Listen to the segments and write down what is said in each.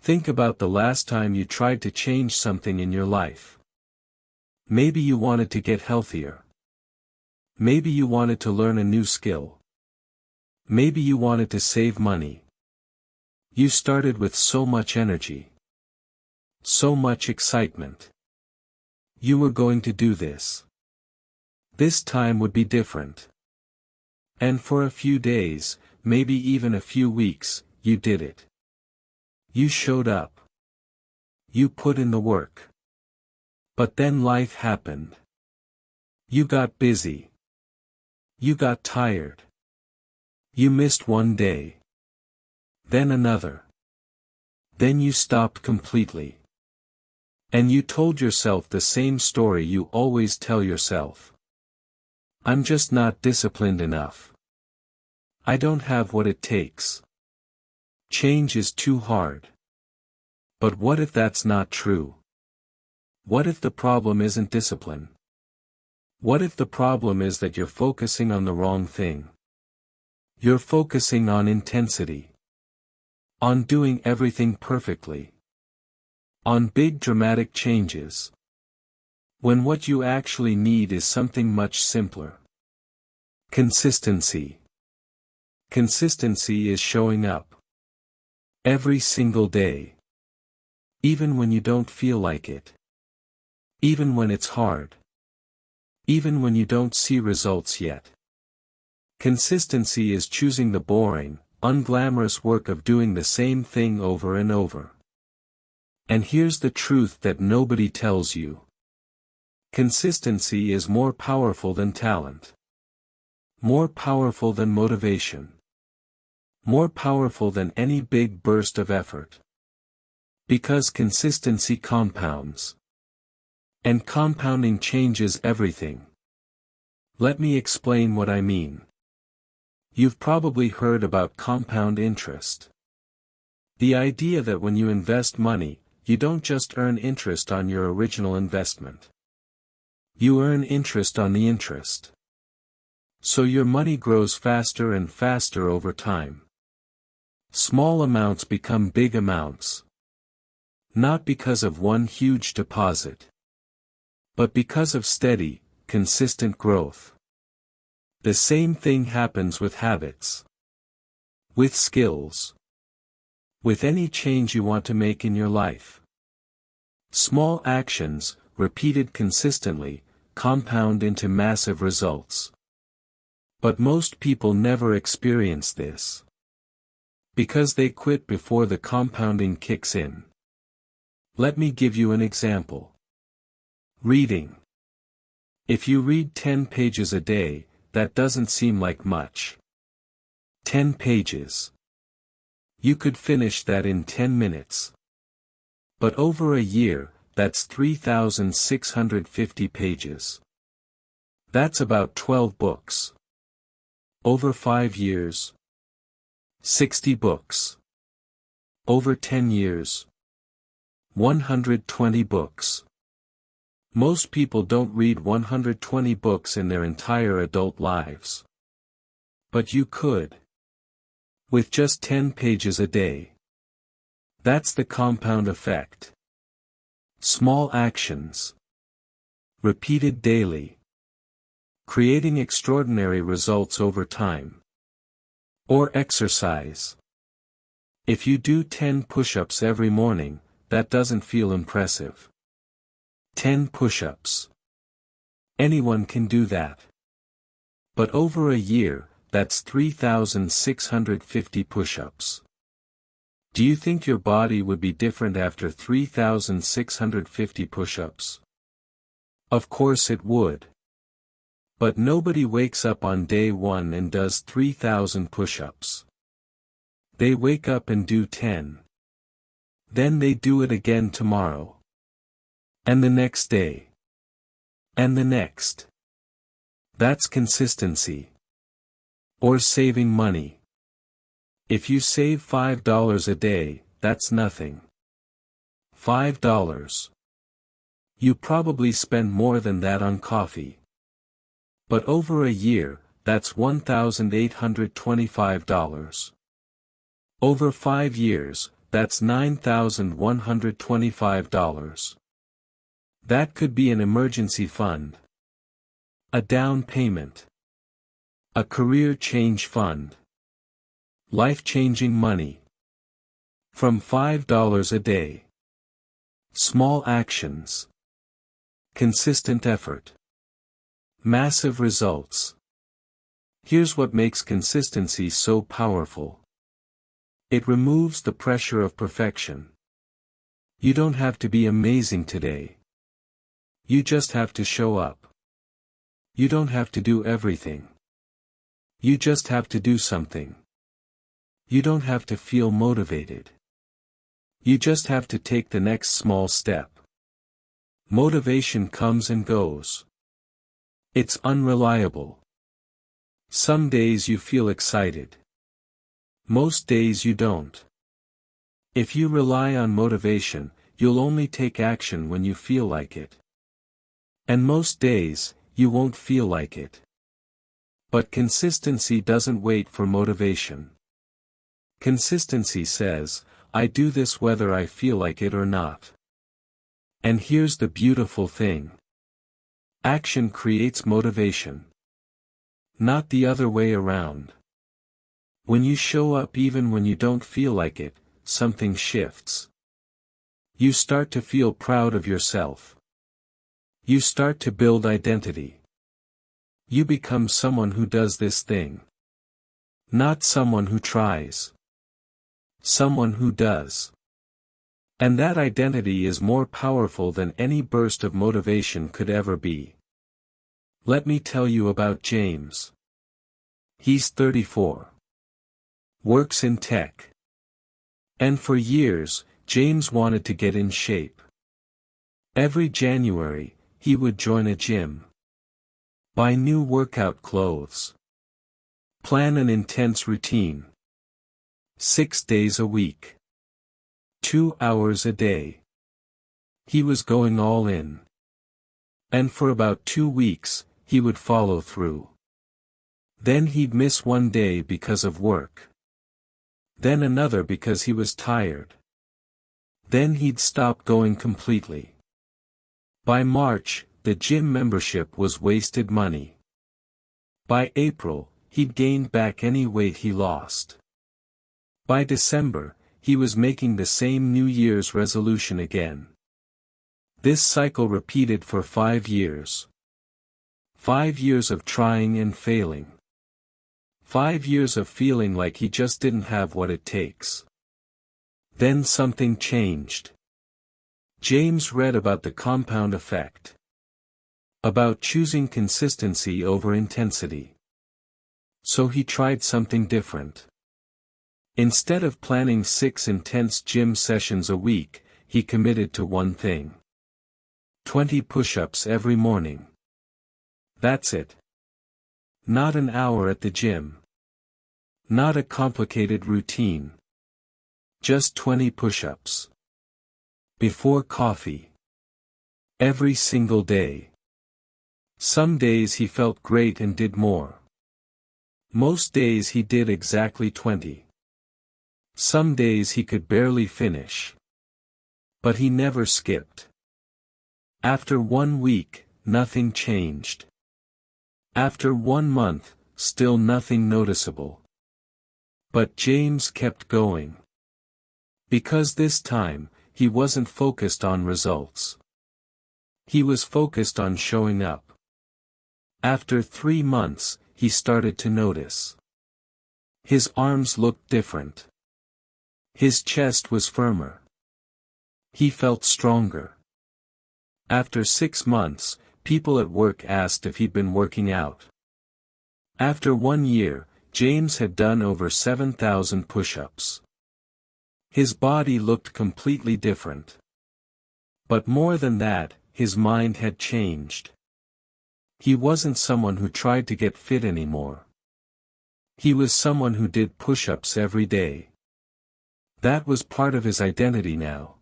Think about the last time you tried to change something in your life. Maybe you wanted to get healthier. Maybe you wanted to learn a new skill. Maybe you wanted to save money. You started with so much energy. So much excitement. You were going to do this. This time would be different. And for a few days, maybe even a few weeks, you did it. You showed up. You put in the work. But then life happened. You got busy. You got tired. You missed one day. Then another. Then you stopped completely. And you told yourself the same story you always tell yourself. I'm just not disciplined enough. I don't have what it takes. Change is too hard. But what if that's not true? What if the problem isn't discipline? What if the problem is that you're focusing on the wrong thing? You're focusing on intensity. On doing everything perfectly. On big dramatic changes. When what you actually need is something much simpler. Consistency. Consistency is showing up. Every single day. Even when you don't feel like it. Even when it's hard. Even when you don't see results yet. Consistency is choosing the boring, unglamorous work of doing the same thing over and over. And here's the truth that nobody tells you. Consistency is more powerful than talent. More powerful than motivation. More powerful than any big burst of effort. Because consistency compounds. And compounding changes everything. Let me explain what I mean. You've probably heard about compound interest. The idea that when you invest money, you don't just earn interest on your original investment. You earn interest on the interest. So your money grows faster and faster over time. Small amounts become big amounts. Not because of one huge deposit. But because of steady, consistent growth. The same thing happens with habits. With skills. With any change you want to make in your life. Small actions, repeated consistently, compound into massive results. But most people never experience this. Because they quit before the compounding kicks in. Let me give you an example. Reading. If you read 10 pages a day, that doesn't seem like much. 10 pages. You could finish that in 10 minutes. But over a year, that's 3,650 pages. That's about 12 books. Over 5 years. 60 books. Over 10 years. 120 books. Most people don't read 120 books in their entire adult lives. But you could. With just 10 pages a day. That's the compound effect. Small actions. Repeated daily. Creating extraordinary results over time. Or exercise. If you do 10 push-ups every morning, that doesn't feel impressive. 10 push-ups. Anyone can do that. But over a year, that's 3,650 push-ups. Do you think your body would be different after 3,650 push-ups? Of course it would. But nobody wakes up on day 1 and does 3,000 push-ups. They wake up and do 10. Then they do it again tomorrow. And the next day. And the next. That's consistency. Or saving money. If you save $5 a day, that's nothing. $5. You probably spend more than that on coffee. But over a year, that's $1,825. Over 5 years, that's $9,125. That could be an emergency fund, a down payment, a career change fund, life-changing money. From $5 a day. Small actions. Consistent effort. Massive results. Here's what makes consistency so powerful. It removes the pressure of perfection. You don't have to be amazing today. You just have to show up. You don't have to do everything. You just have to do something. You don't have to feel motivated. You just have to take the next small step. Motivation comes and goes. It's unreliable. Some days you feel excited. Most days you don't. If you rely on motivation, you'll only take action when you feel like it. And most days, you won't feel like it. But consistency doesn't wait for motivation. Consistency says, I do this whether I feel like it or not. And here's the beautiful thing. Action creates motivation. Not the other way around. When you show up even when you don't feel like it, something shifts. You start to feel proud of yourself. You start to build identity. You become someone who does this thing. Not someone who tries. Someone who does. And that identity is more powerful than any burst of motivation could ever be. Let me tell you about James. He's 34. Works in tech. And for years, James wanted to get in shape. Every January, he would join a gym. Buy new workout clothes. Plan an intense routine. 6 days a week. 2 hours a day. He was going all in. And for about 2 weeks, he would follow through. Then he'd miss one day because of work. Then another because he was tired. Then he'd stop going completely. By March, the gym membership was wasted money. By April, he'd gained back any weight he lost. By December, he was making the same New Year's resolution again. This cycle repeated for 5 years. 5 years of trying and failing. 5 years of feeling like he just didn't have what it takes. Then something changed. James read about the compound effect. About choosing consistency over intensity. So he tried something different. Instead of planning 6 intense gym sessions a week, he committed to one thing. 20 push-ups every morning. That's it. Not an hour at the gym. Not a complicated routine. Just 20 push-ups. Before coffee. Every single day. Some days he felt great and did more. Most days he did exactly 20. Some days he could barely finish. But he never skipped. After 1 week, nothing changed. After 1 month, still nothing noticeable. But James kept going. Because this time, he wasn't focused on results. He was focused on showing up. After 3 months, he started to notice. His arms looked different. His chest was firmer. He felt stronger. After 6 months, people at work asked if he'd been working out. After 1 year, James had done over 7,000 push-ups. His body looked completely different. But more than that, his mind had changed. He wasn't someone who tried to get fit anymore. He was someone who did push-ups every day. That was part of his identity now.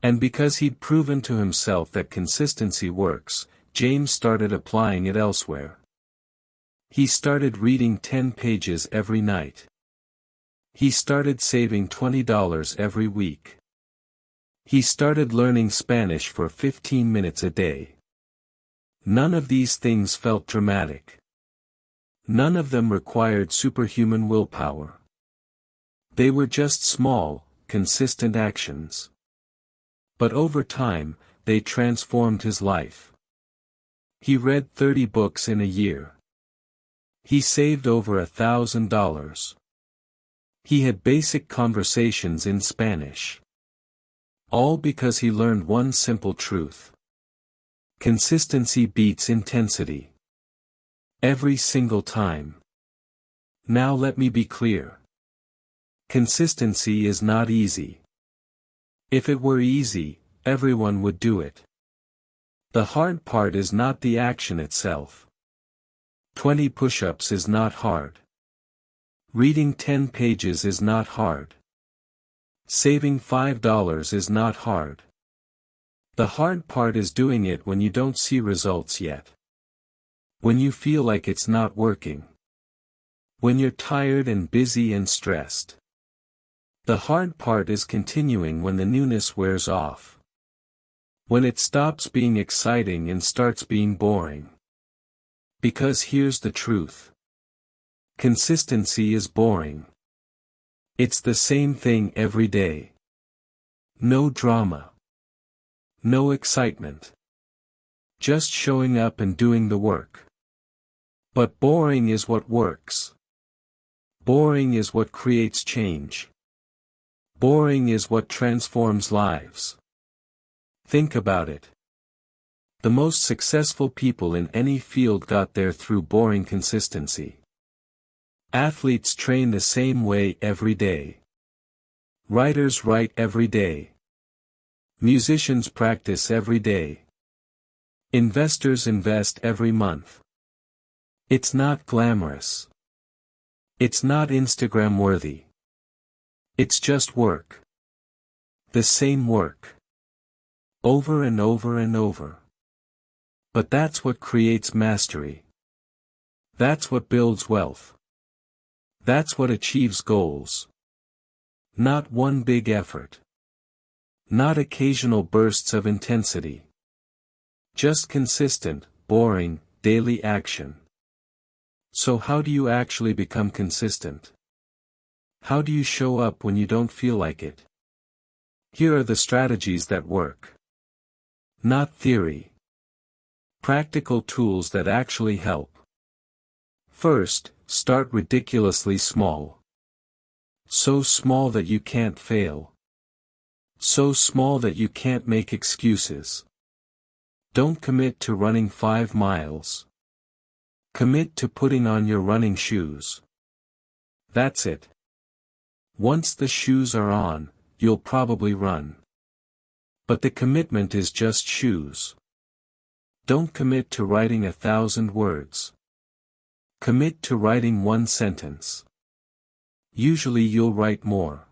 And because he'd proven to himself that consistency works, James started applying it elsewhere. He started reading 10 pages every night. He started saving $20 every week. He started learning Spanish for 15 minutes a day. None of these things felt dramatic. None of them required superhuman willpower. They were just small, consistent actions. But over time, they transformed his life. He read 30 books in a year. He saved over $1,000. He had basic conversations in Spanish. All because he learned one simple truth. Consistency beats intensity. Every single time. Now let me be clear. Consistency is not easy. If it were easy, everyone would do it. The hard part is not the action itself. 20 push-ups is not hard. Reading 10 pages is not hard. Saving $5 is not hard. The hard part is doing it when you don't see results yet. When you feel like it's not working. When you're tired and busy and stressed. The hard part is continuing when the newness wears off. When it stops being exciting and starts being boring. Because here's the truth. Consistency is boring. It's the same thing every day. No drama. No excitement. Just showing up and doing the work. But boring is what works. Boring is what creates change. Boring is what transforms lives. Think about it. The most successful people in any field got there through boring consistency. Athletes train the same way every day. Writers write every day. Musicians practice every day. Investors invest every month. It's not glamorous. It's not Instagram worthy. It's just work. The same work. Over and over and over. But that's what creates mastery. That's what builds wealth. That's what achieves goals. Not one big effort. Not occasional bursts of intensity. Just consistent, boring, daily action. So how do you actually become consistent? How do you show up when you don't feel like it? Here are the strategies that work. Not theory. Practical tools that actually help. First, start ridiculously small. So small that you can't fail. So small that you can't make excuses. Don't commit to running 5 miles. Commit to putting on your running shoes. That's it. Once the shoes are on, you'll probably run. But the commitment is just shoes. Don't commit to writing 1,000 words. Commit to writing 1 sentence. Usually you'll write more.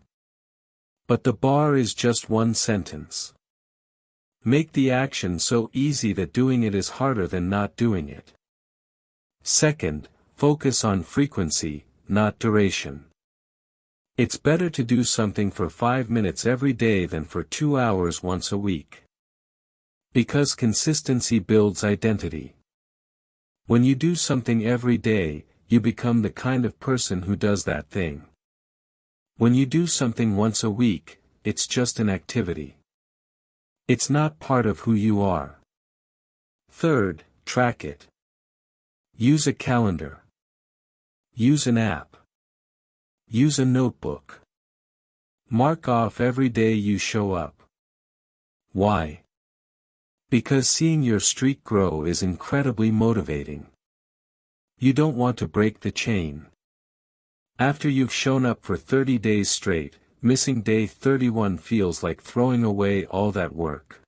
But the bar is just 1 sentence. Make the action so easy that doing it is harder than not doing it. Second, focus on frequency, not duration. It's better to do something for 5 minutes every day than for 2 hours once a week. Because consistency builds identity. When you do something every day, you become the kind of person who does that thing. When you do something once a week, it's just an activity. It's not part of who you are. Third, track it. Use a calendar. Use an app. Use a notebook. Mark off every day you show up. Why? Because seeing your streak grow is incredibly motivating. You don't want to break the chain. After you've shown up for 30 days straight, missing day 31 feels like throwing away all that work.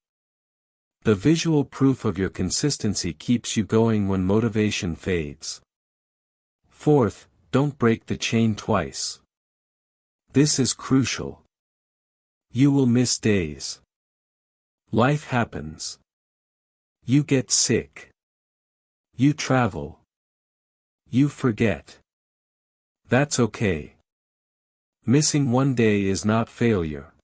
The visual proof of your consistency keeps you going when motivation fades. Fourth, don't break the chain twice. This is crucial. You will miss days. Life happens. You get sick. You travel. You forget. That's okay. Missing one day is not failure.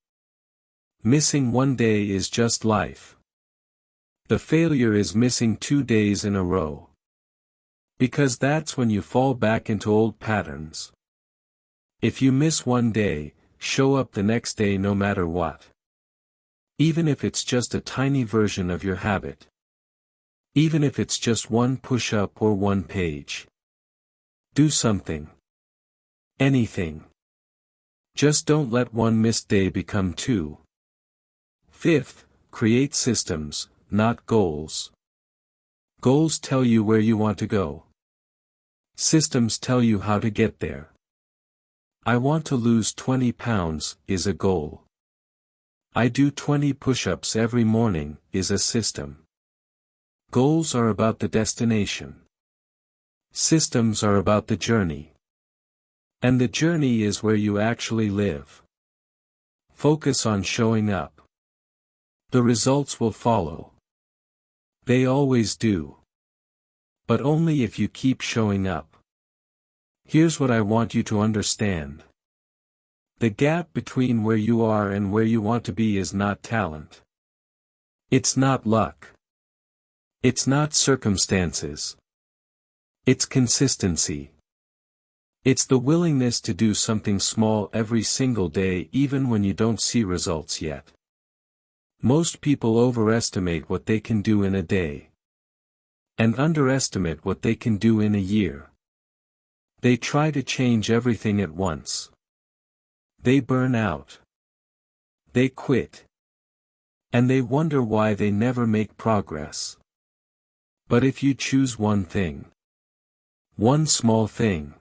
Missing one day is just life. The failure is missing 2 days in a row. Because that's when you fall back into old patterns. If you miss one day, show up the next day no matter what. Even if it's just a tiny version of your habit. Even if it's just one push-up or one page. Do something. Anything. Just don't let one missed day become 2. Fifth, create systems, not goals. Goals tell you where you want to go. Systems tell you how to get there. I want to lose 20 pounds, is a goal. I do 20 push-ups every morning, is a system. Goals are about the destination. Systems are about the journey. And the journey is where you actually live. Focus on showing up. The results will follow. They always do. But only if you keep showing up. Here's what I want you to understand. The gap between where you are and where you want to be is not talent. It's not luck. It's not circumstances. It's consistency. It's the willingness to do something small every single day even when you don't see results yet. Most people overestimate what they can do in a day. And underestimate what they can do in a year. They try to change everything at once. They burn out. They quit. And they wonder why they never make progress. But if you choose one thing, one small thing,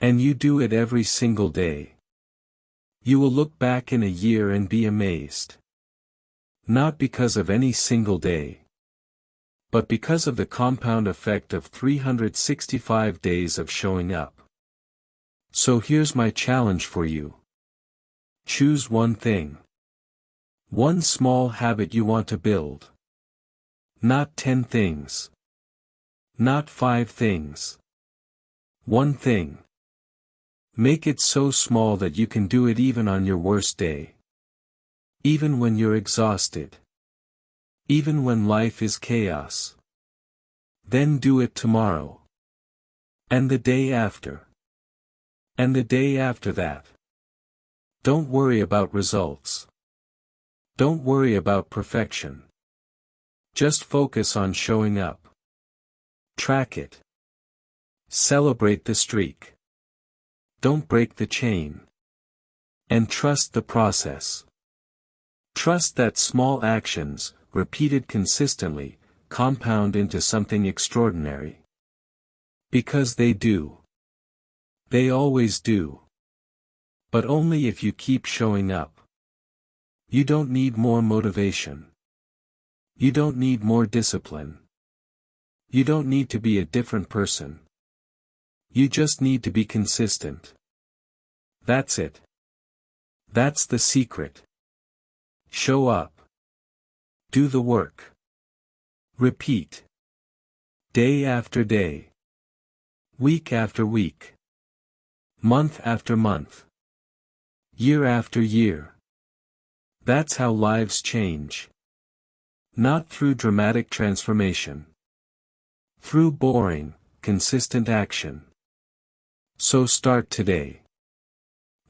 and you do it every single day, you will look back in a year and be amazed. Not because of any single day, but because of the compound effect of 365 days of showing up. So here's my challenge for you. Choose one thing. One small habit you want to build. Not 10 things. Not 5 things. One thing. Make it so small that you can do it even on your worst day. Even when you're exhausted. Even when life is chaos. Then do it tomorrow. And the day after. And the day after that. Don't worry about results. Don't worry about perfection. Just focus on showing up. Track it. Celebrate the streak. Don't break the chain. And trust the process. Trust that small actions, repeated consistently, compound into something extraordinary. Because they do. They always do. But only if you keep showing up. You don't need more motivation. You don't need more discipline. You don't need to be a different person. You just need to be consistent. That's it. That's the secret. Show up. Do the work. Repeat. Day after day. Week after week. Month after month. Year after year. That's how lives change. Not through dramatic transformation. Through boring, consistent action. So start today.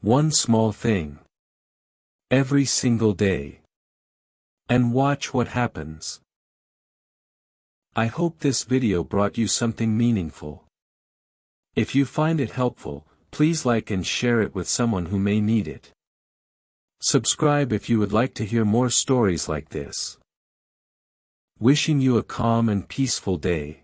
One small thing. Every single day. And watch what happens. I hope this video brought you something meaningful. If you find it helpful, please like and share it with someone who may need it. Subscribe if you would like to hear more stories like this. Wishing you a calm and peaceful day.